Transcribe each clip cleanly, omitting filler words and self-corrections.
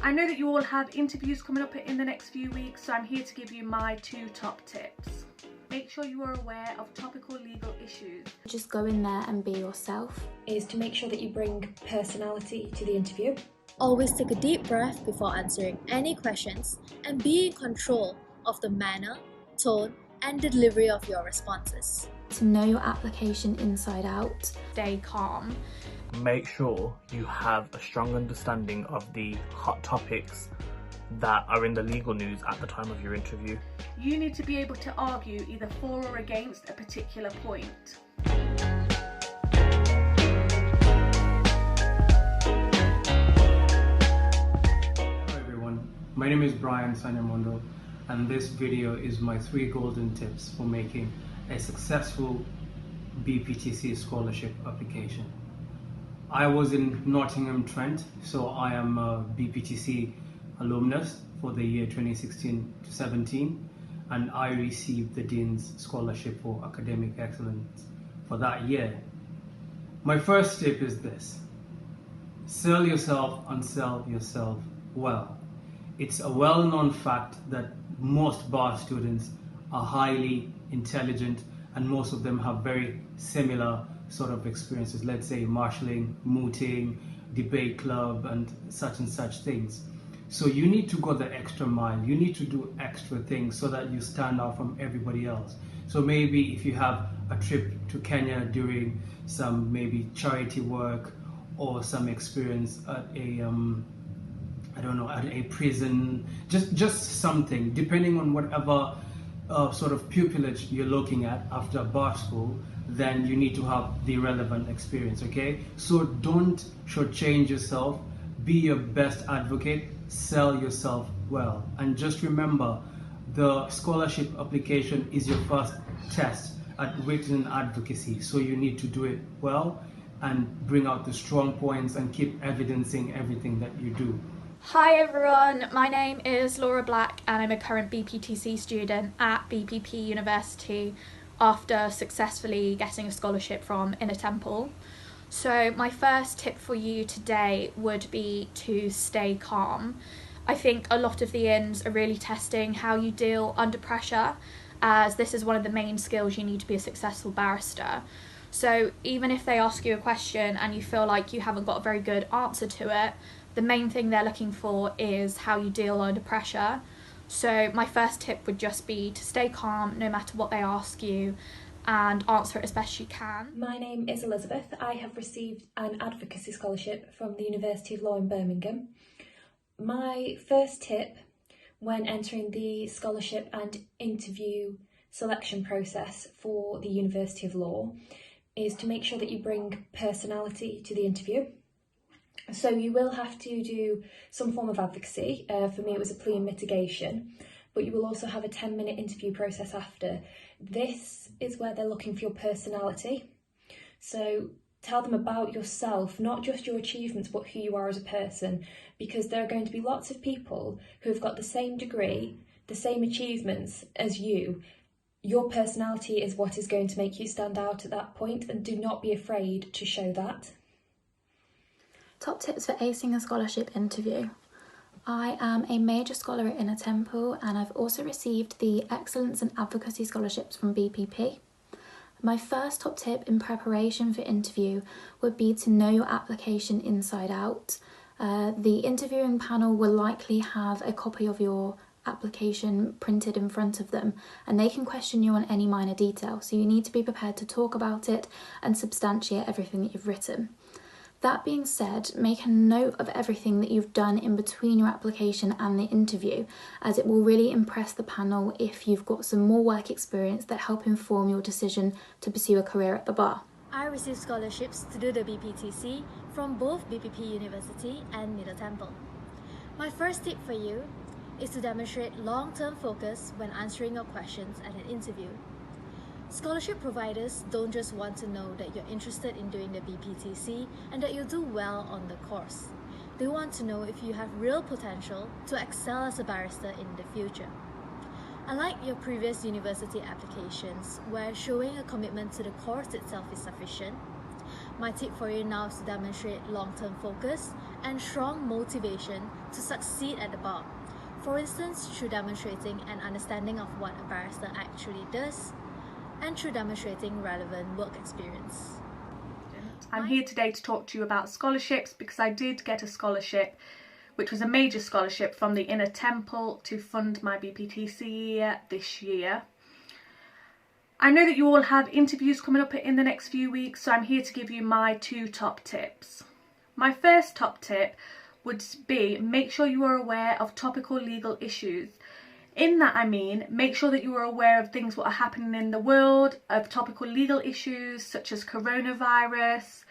I know that you all have interviews coming up in the next few weeks, so I'm here to give you my 2 top tips. Make sure you are aware of topical legal issues. Just go in there and be yourself. Is to make sure that you bring personality to the interview. Always take a deep breath before answering any questions and be in control of the manner, tone, and delivery of your responses. To know your application inside out. Stay calm. Make sure you have a strong understanding of the hot topics that are in the legal news at the time of your interview. You need to be able to argue either for or against a particular point. Hello everyone, my name is Sanya Mondoh, and this video is my 3 golden tips for making a successful BPTC scholarship application. I was in Nottingham Trent, so I am a BPTC alumnus for the year 2016 to 17, and I received the Dean's Scholarship for Academic Excellence for that year. My first tip is this: sell yourself and sell yourself well. It's a well-known fact that most bar students are highly intelligent, and most of them have very similar sort of experiences, let's say marshalling, mooting, debate club, and such things. So you need to go the extra mile. You need to do extra things so that you stand out from everybody else. So maybe if you have a trip to Kenya doing some maybe charity work, or some experience at a I don't know, at a prison, just something, depending on whatever sort of pupillage you're looking at after bar school, then you need to have the relevant experience, okay? So don't shortchange yourself, be your best advocate, sell yourself well. And just remember, the scholarship application is your first test at written advocacy, so you need to do it well and bring out the strong points and keep evidencing everything that you do. Hi everyone, my name is Laura Black and I'm a current BPTC student at BPP University after successfully getting a scholarship from Inner Temple. So my first tip for you today would be to stay calm. I think a lot of the inns are really testing how you deal under pressure, as this is one of the main skills you need to be a successful barrister. So even if they ask you a question and you feel like you haven't got a very good answer to it, the main thing they're looking for is how you deal under pressure. So my first tip would just be to stay calm no matter what they ask you and answer it as best you can. My name is Elizabeth. I have received an advocacy scholarship from the University of Law in Birmingham. My first tip when entering the scholarship and interview selection process for the University of Law is to make sure that you bring personality to the interview. So you will have to do some form of advocacy. For me it was a plea and mitigation, but you will also have a 10-minute interview process after. This is where they're looking for your personality. So tell them about yourself, not just your achievements, but who you are as a person, because there are going to be lots of people who have got the same degree, the same achievements as you. Your personality is what is going to make you stand out at that point, and do not be afraid to show that. Top tips for acing a scholarship interview. I am a major scholar at Inner Temple, and I've also received the Excellence and Advocacy Scholarships from BPP. My first top tip in preparation for interview would be to know your application inside out. The interviewing panel will likely have a copy of your application printed in front of them, and they can question you on any minor detail, so you need to be prepared to talk about it and substantiate everything that you've written. That being said, make a note of everything that you've done in between your application and the interview, as it will really impress the panel if you've got some more work experience that help inform your decision to pursue a career at the bar. I received scholarships to do the BPTC from both BPP University and Inner Temple. My first tip for you is to demonstrate long-term focus when answering your questions at an interview. Scholarship providers don't just want to know that you're interested in doing the BPTC and that you'll do well on the course. They want to know if you have real potential to excel as a barrister in the future. Unlike your previous university applications, where showing a commitment to the course itself is sufficient, my tip for you now is to demonstrate long-term focus and strong motivation to succeed at the bar. For instance, through demonstrating an understanding of what a barrister actually does, and through demonstrating relevant work experience. I'm here today to talk to you about scholarships because I did get a scholarship, which was a major scholarship from the Inner Temple to fund my BPTC this year. I know that you all have interviews coming up in the next few weeks, so I'm here to give you my 2 top tips. My first top tip would be make sure you are aware of topical legal issues. In that I mean, make sure that you are aware of things that are happening in the world, of topical legal issues such as coronavirus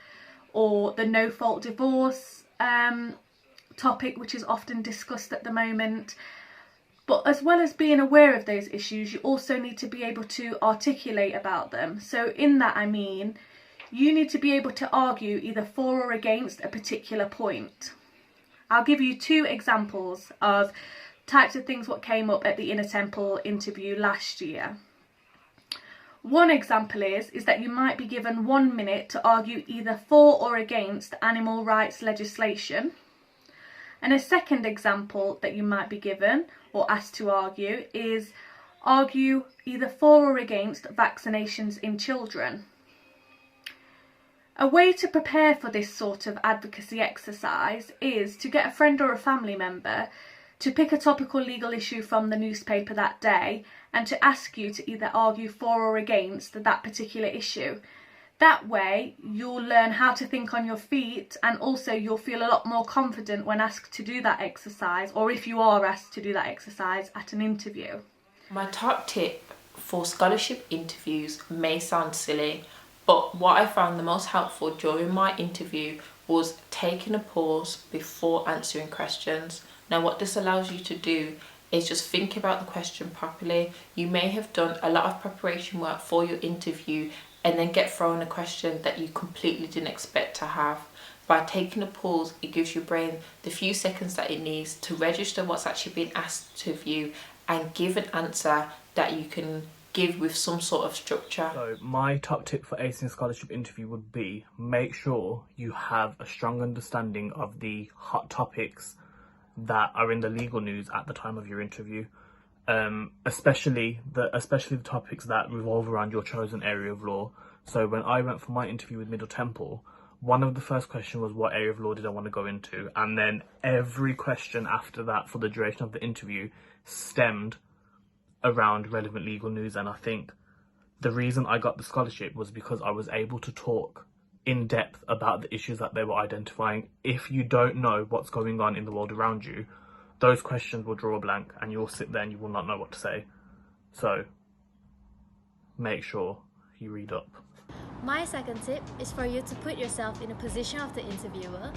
or the no-fault divorce topic, which is often discussed at the moment. But as well as being aware of those issues, you also need to be able to articulate about them. So in that I mean, you need to be able to argue either for or against a particular point. I'll give you 2 examples of types of things what came up at the Inner Temple interview last year. One example is that you might be given 1 minute to argue either for or against animal rights legislation. And a second example that you might be given or asked to argue is argue either for or against vaccinations in children. A way to prepare for this sort of advocacy exercise is to get a friend or a family member to pick a topical legal issue from the newspaper that day and to ask you to either argue for or against that particular issue. That way you'll learn how to think on your feet, and also you'll feel a lot more confident when asked to do that exercise, or if you are asked to do that exercise at an interview. My top tip for scholarship interviews may sound silly, but what I found the most helpful during my interview was taking a pause before answering questions. Now what this allows you to do is just think about the question properly. You may have done a lot of preparation work for your interview and then get thrown a question that you completely didn't expect to have. By taking a pause, it gives your brain the few seconds that it needs to register what's actually been asked of you and give an answer that you can give with some sort of structure. So my top tip for acing a scholarship interview would be make sure you have a strong understanding of the hot topics that are in the legal news at the time of your interview, especially the topics that revolve around your chosen area of law. So when I went for my interview with Middle Temple, one of the first questions was what area of law did I want to go into, and then every question after that for the duration of the interview stemmed around relevant legal news. And I think the reason I got the scholarship was because I was able to talk in depth about the issues that they were identifying. If you don't know what's going on in the world around you, those questions will draw a blank and you'll sit there and you will not know what to say. So make sure you read up. My second tip is for you to put yourself in the position of the interviewer